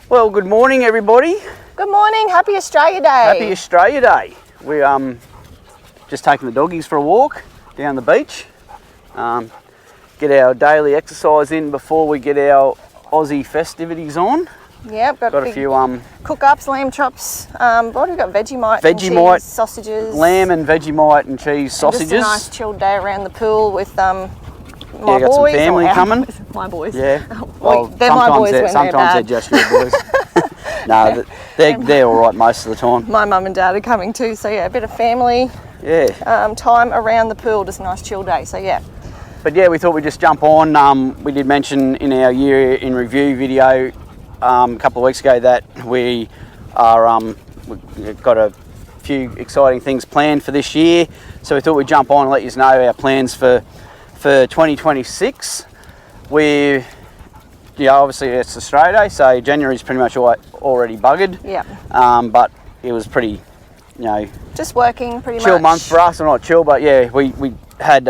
Well, good morning, everybody. Good morning. Happy Australia Day. Happy Australia Day. We're just taking the doggies for a walk down the beach. Get our daily exercise in before we get our Aussie festivities on. Yep, got a few cook-ups, lamb chops. What have we got? Vegemite, Vegemite, and cheese, sausages. Lamb and Vegemite and cheese sausages. Just a nice chilled day around the pool with my got boys. some family coming. My boys. Yeah. Well, they're my boys when sometimes they're just your boys. No, they're all right most of the time. My mum and dad are coming too, so yeah, a bit of family time around the pool, just a nice chill day, so yeah. But yeah, we thought we'd just jump on. We did mention in our year in review video a couple of weeks ago that we've got a few exciting things planned for this year. So we thought we'd jump on and let you know our plans for 2026. Obviously it's Australia Day, so January's pretty much already buggered. Yeah. But it was pretty, just working pretty chill much. month for us. Well, not chill, but yeah, we had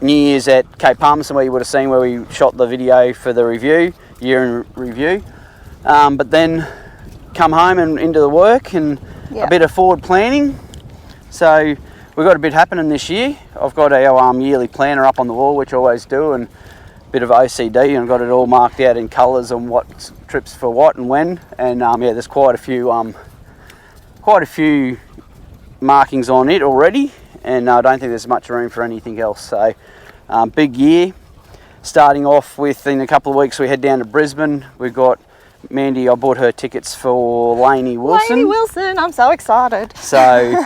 New Year's at Cape Palmerston, where you would have seen where we shot the video for the year in review. But then come home and into the work and a bit of forward planning. So we've got a bit happening this year. I've got our yearly planner up on the wall, which I always do, and a bit of OCD, and got it all marked out in colours on what trips for what and when. And there's quite a few markings on it already, and I don't think there's much room for anything else. So big year. Starting off with, in a couple of weeks, we head down to Brisbane. We've got Mandy, I bought her tickets for Lainey Wilson. Lainey Wilson, I'm so excited. So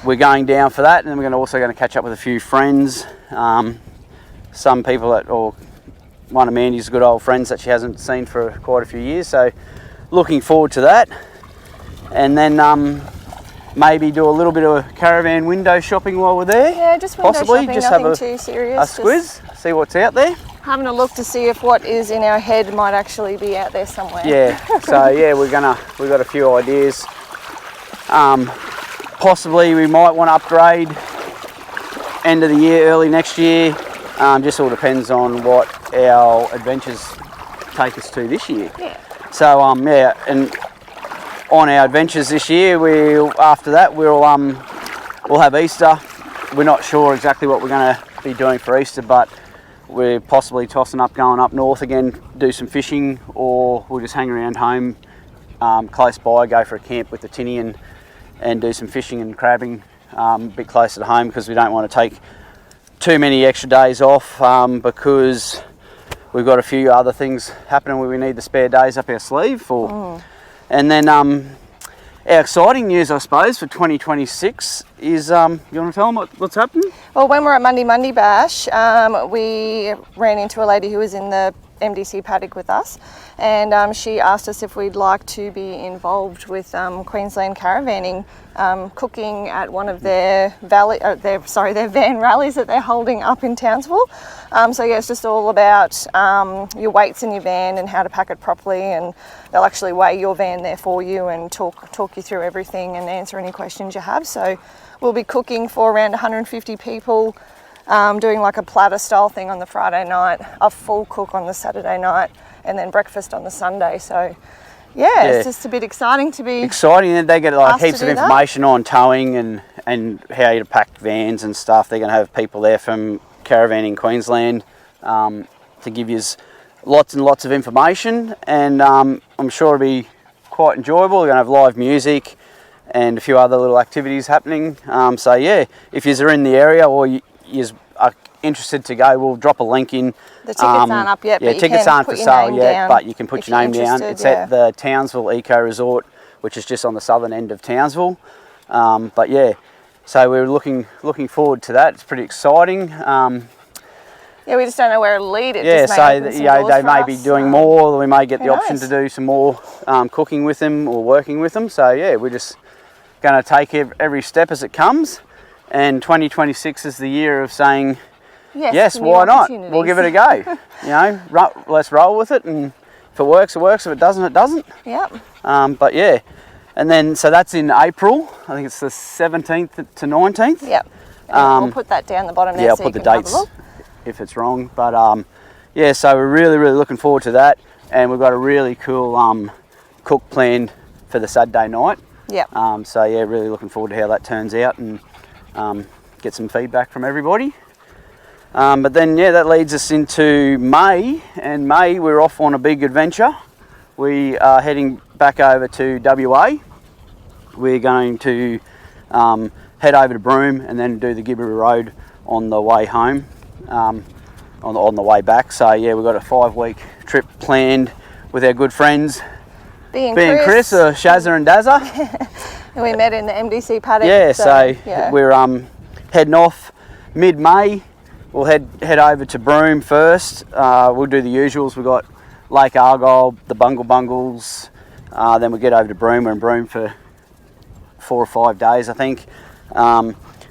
we're going down for that, and then we're also going to catch up with a few friends. Some people one of Mandy's good old friends that she hasn't seen for quite a few years. So looking forward to that. And then maybe do a little bit of a caravan window shopping while we're there. Yeah, just window shopping, just nothing have too serious. A squiz, see what's out there. Having a look to see if what is in our head might actually be out there somewhere. Yeah, so yeah, we've got a few ideas. Possibly we might want to upgrade end of the year, early next year. Just all depends on what our adventures take us to this year. Yeah. So and on our adventures this year, after that we'll have Easter. We're not sure exactly what we're going to be doing for Easter, but we're possibly tossing up, going up north again, do some fishing, or we'll just hang around home close by, go for a camp with the tinny and do some fishing and crabbing a bit closer to home, because we don't want to take too many extra days off, because we've got a few other things happening where we need the spare days up our sleeve for. And then our exciting news, I suppose, for 2026 is, you want to tell them what's happening? Well, when we're at Monday Bash, we ran into a lady who was in the MDC paddock with us, and she asked us if we'd like to be involved with Queensland Caravanning, cooking at one of their van rallies that they're holding up in Townsville. So yeah, it's just all about your weights in your van and how to pack it properly, and they'll actually weigh your van there for you and talk you through everything and answer any questions you have. So we'll be cooking for around 150 people, doing like a platter style thing on the Friday night, a full cook on the Saturday night, and then breakfast on the Sunday. So yeah, it's just a bit exciting to be and they get like heaps of information on towing and how to pack vans and stuff. They're going to have people there from Caravanning Queensland to give you lots and lots of information, and I'm sure it'll be quite enjoyable. We're going to have live music and a few other little activities happening. So yeah, if you're in the area or you are interested to go, we'll drop a link in. The tickets aren't up yet, but tickets aren't for sale yet, but you can put your name down. It's at the Townsville Eco Resort, which is just on the southern end of Townsville. But yeah, so we're looking forward to that. It's pretty exciting. Yeah, we just don't know where it'll lead. They may be doing more. We may get the option to do some more cooking with them or working with them. So yeah, we're just going to take every step as it comes. And 2026 is the year of saying, yes, why not? We'll give it a go. Let's roll with it, and if it works, it works. If it doesn't, it doesn't. Yep. But yeah, and then so that's in April. I think it's the 17th to 19th. Yep. We'll put that down the bottom there. Yeah, I'll put the dates if it's wrong. But yeah, so we're really looking forward to that. and we've got a really cool cook planned for the Saturday night. Yep. So yeah, really looking forward to how that turns out and get some feedback from everybody. But then yeah, that leads us into May, and May we're off on a big adventure. We are heading back over to WA. We're going to head over to Broome and then do the Gibb Road on the way home, on the way back. So yeah, we've got a 5-week trip planned with our good friends, being Chris, Shazza and Dazza. We met in the MDC paddock. Yeah, so we're heading off mid-May. We'll head over to Broome first. We'll do the usuals. We've got Lake Argyle, the Bungles. Then we'll get over to Broome. We're in Broome for 4 or 5 days, I think,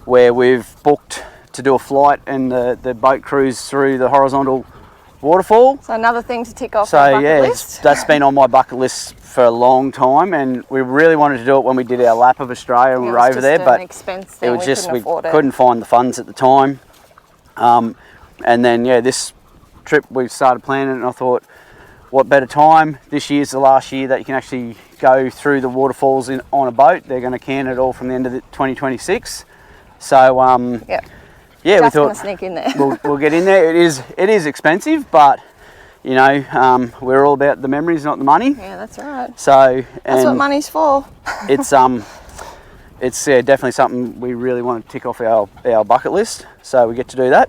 where we've booked to do a flight and the boat cruise through the horizontal waterfall. So another thing to tick off the bucket list. That's been on my bucket list for a long time, and we really wanted to do it when we did our lap of Australia and we were over there, but it was just we couldn't find the funds at the time. And then yeah, this trip we started planning, and I thought, what better time? This year's the last year that you can actually go through the waterfalls on a boat. They're going to can it all from the end of 2026. So yeah, just we thought sneak in there. we'll get in there. It is expensive, but you know, we're all about the memories, not the money. Yeah, that's right. So that's what money's for. it's definitely something we really want to tick off our bucket list. So we get to do that.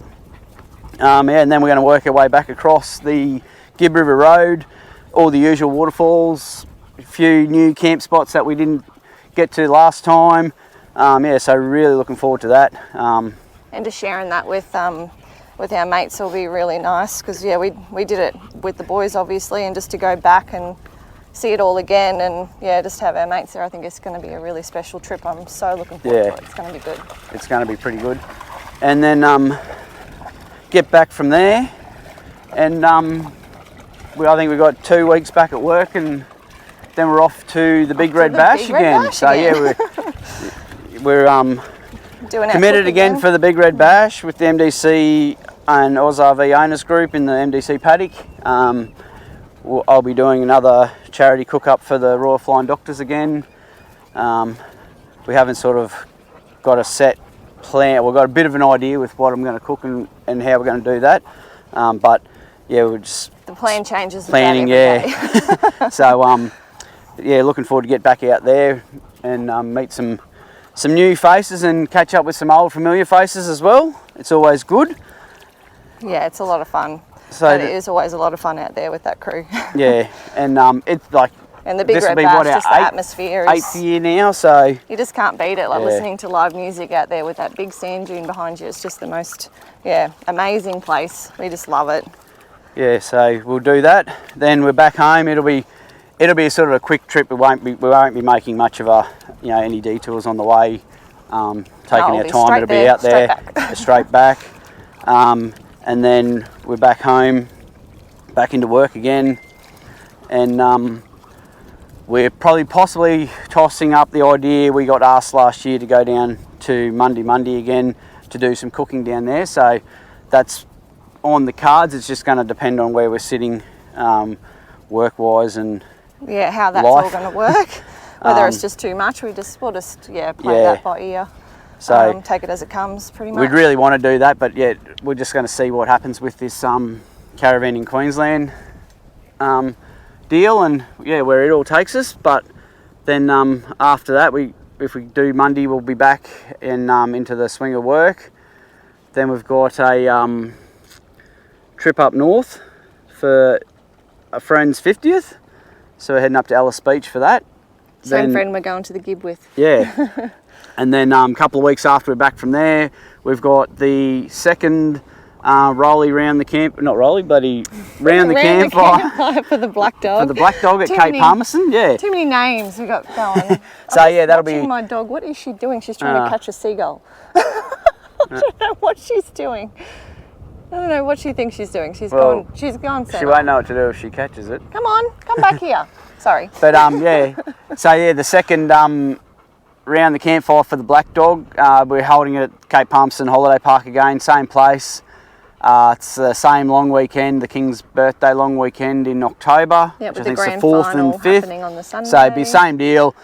And then we're going to work our way back across the Gibb River Road, all the usual waterfalls, a few new camp spots that we didn't get to last time. So really looking forward to that. And just sharing that with our mates will be really nice, because yeah, we did it with the boys obviously, and just to go back and see it all again, and yeah, just have our mates there, I think it's going to be a really special trip. I'm so looking forward to it. It's going to be good. It's going to be pretty good. And then get back from there, and I think we've got 2 weeks back at work, and then we're off to the Big Red Bash again. So yeah, we're doing committed again for the Big Red Bash with the MDC and AusRV Owners Group in the MDC paddock. I'll be doing another charity cook-up for the Royal Flying Doctors again. We haven't sort of got a set plan. We've got a bit of an idea with what I'm going to cook and how we're going to do that. But yeah, we're just... The plan changes planning, yeah. So yeah, looking forward to get back out there and meet some new faces and catch up with some old familiar faces as well. It's always good. Yeah, it's a lot of fun. So it is always a lot of fun out there with that crew. Yeah, and it's like, and the Big Red Bash, just the atmosphere is 8th year now, so you just can't beat it. Like listening to live music out there with that big sand dune behind you, it's just the most amazing place. We just love it. Yeah, so we'll do that. Then we're back home. It'll be a sort of a quick trip. We won't be making much of any detours on the way. Taking our time. It'll be out there, straight back. And then we're back home, back into work again, and we're possibly tossing up the idea. We got asked last year to go down to Monday again to do some cooking down there. So that's on the cards. It's just going to depend on where we're sitting, work-wise and how that's all going to work. Whether it's just too much, we'll just play that by ear. So take it as it comes, pretty much. We'd really want to do that, but yeah, we're just going to see what happens with this Caravanning Queensland deal, and where it all takes us. But then after that, if we do Monday, we'll be back into the swing of work. Then we've got a trip up north for a friend's 50th, so we're heading up to Ellis Beach for that. Same friend we're going to the Gibb with. Yeah. And then a couple of weeks after we're back from there, we've got the second rollie round the camp, not rollie, but round the campfire for the Black Dog. For the Black Dog at Cape Palmerston, yeah. Too many names we got going. So yeah, that'll be... My dog, what is she doing? She's trying to catch a seagull. I don't know what she's doing. I don't know what she thinks she's doing. She's gone center. She won't know what to do if she catches it. Come on, come back here. Sorry. But yeah, so yeah, the second round the campfire for the Black Dog, we're holding it at Cape Palmerston Holiday Park again, same place. It's the same long weekend, the King's birthday long weekend in October, Yeah, which I with the think is grand the 4th final and 5th. happening on the Sunday. So it'd be same deal,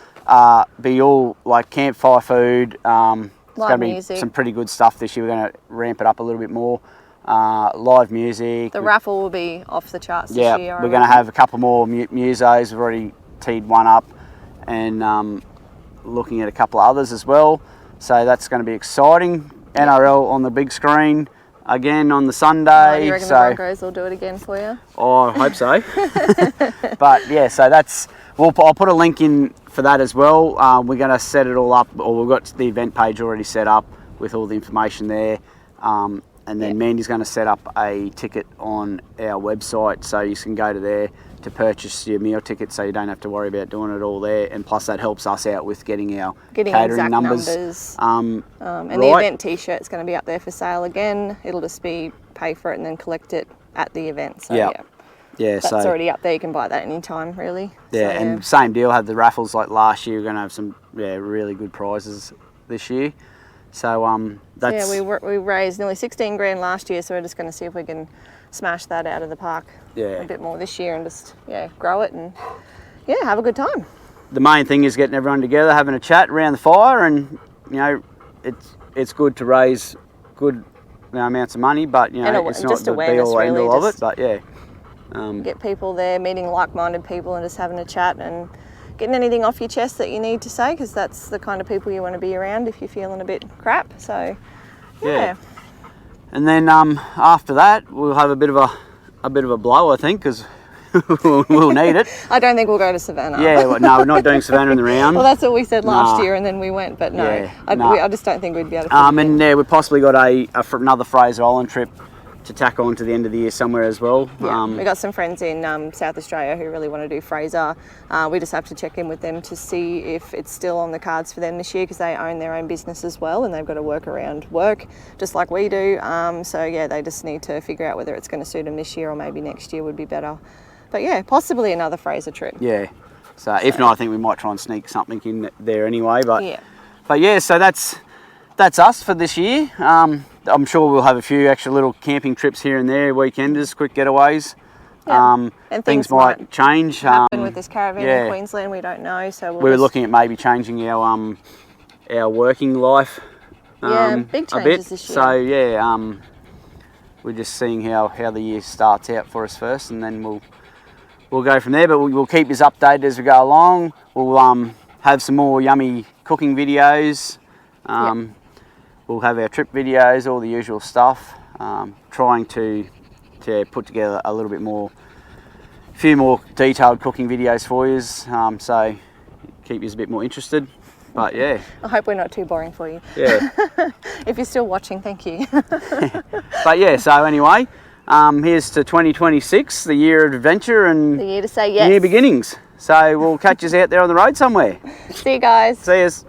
be all like campfire food. It's going to be music. some pretty good stuff this year. We're going to ramp it up a little bit more. Live music. The raffle will be off the charts Yeah, this year. we're going to have a couple more musos. We've already teed one up and looking at a couple of others as well. So that's going to be exciting. NRL on the big screen again on the Sunday. Do you reckon so, the Broncos will do it again for you? Oh, I hope so. But yeah, so that's. I'll put a link in for that as well. We're going to set it all up, or we've got the event page already set up with all the information there. And then Mandy's going to set up a ticket on our website, so you can go to there to purchase your meal ticket, so you don't have to worry about doing it all there. And plus, that helps us out with getting our catering exact numbers. And right. the event T-shirt is going to be up there for sale again. It'll just be pay for it and then collect it at the event. So yeah, that's already up there. You can buy that anytime, really. Yeah, so, and same deal. Had the raffles like last year. We're going to have some really good prizes this year. So that's we raised nearly 16 grand last year, so we're just going to see if we can smash that out of the park a bit more this year and just grow it and have a good time. The main thing is getting everyone together, having a chat around the fire, and it's good to raise good amounts of money, but it's not the be all end all of it. But get people there, meeting like-minded people, and just having a chat and getting anything off your chest that you need to say, because that's the kind of people you want to be around if you're feeling a bit crap. So yeah. And then after that, we'll have a bit of a blow, I think, because we'll need it. I don't think we'll go to Savannah. Yeah, well, no, we're not doing Savannah in the round. Well, that's what we said last year, and then we went, but no, I just don't think we'd be able to. And we've possibly got another Fraser Island trip to tack on to the end of the year somewhere as well. Yeah, we got some friends in South Australia who really want to do Fraser. We just have to check in with them to see if it's still on the cards for them this year, because they own their own business as well, and they've got to work around work just like we do. So yeah, they just need to figure out whether it's going to suit them this year or maybe next year would be better. But yeah, possibly another Fraser trip. Yeah. So if not, I think we might try and sneak something in there anyway. But yeah, so that's us for this year. I'm sure we'll have a few extra little camping trips here and there, weekenders, quick getaways. And things might change. Happen with this caravan in Queensland, we don't know. So we're looking at maybe changing our working life. Big changes this year. So we're just seeing how the year starts out for us first, and then we'll go from there. But we'll keep you updated as we go along. We'll have some more yummy cooking videos. We'll have our trip videos, all the usual stuff. Trying to put together a little bit more, a few more detailed cooking videos for you, so keep you a bit more interested. But yeah. I hope we're not too boring for you. Yeah. If you're still watching, thank you. But yeah, so anyway, here's to 2026, the year of adventure and the year to say yes. New beginnings. So we'll catch us out there on the road somewhere. See you guys. See us.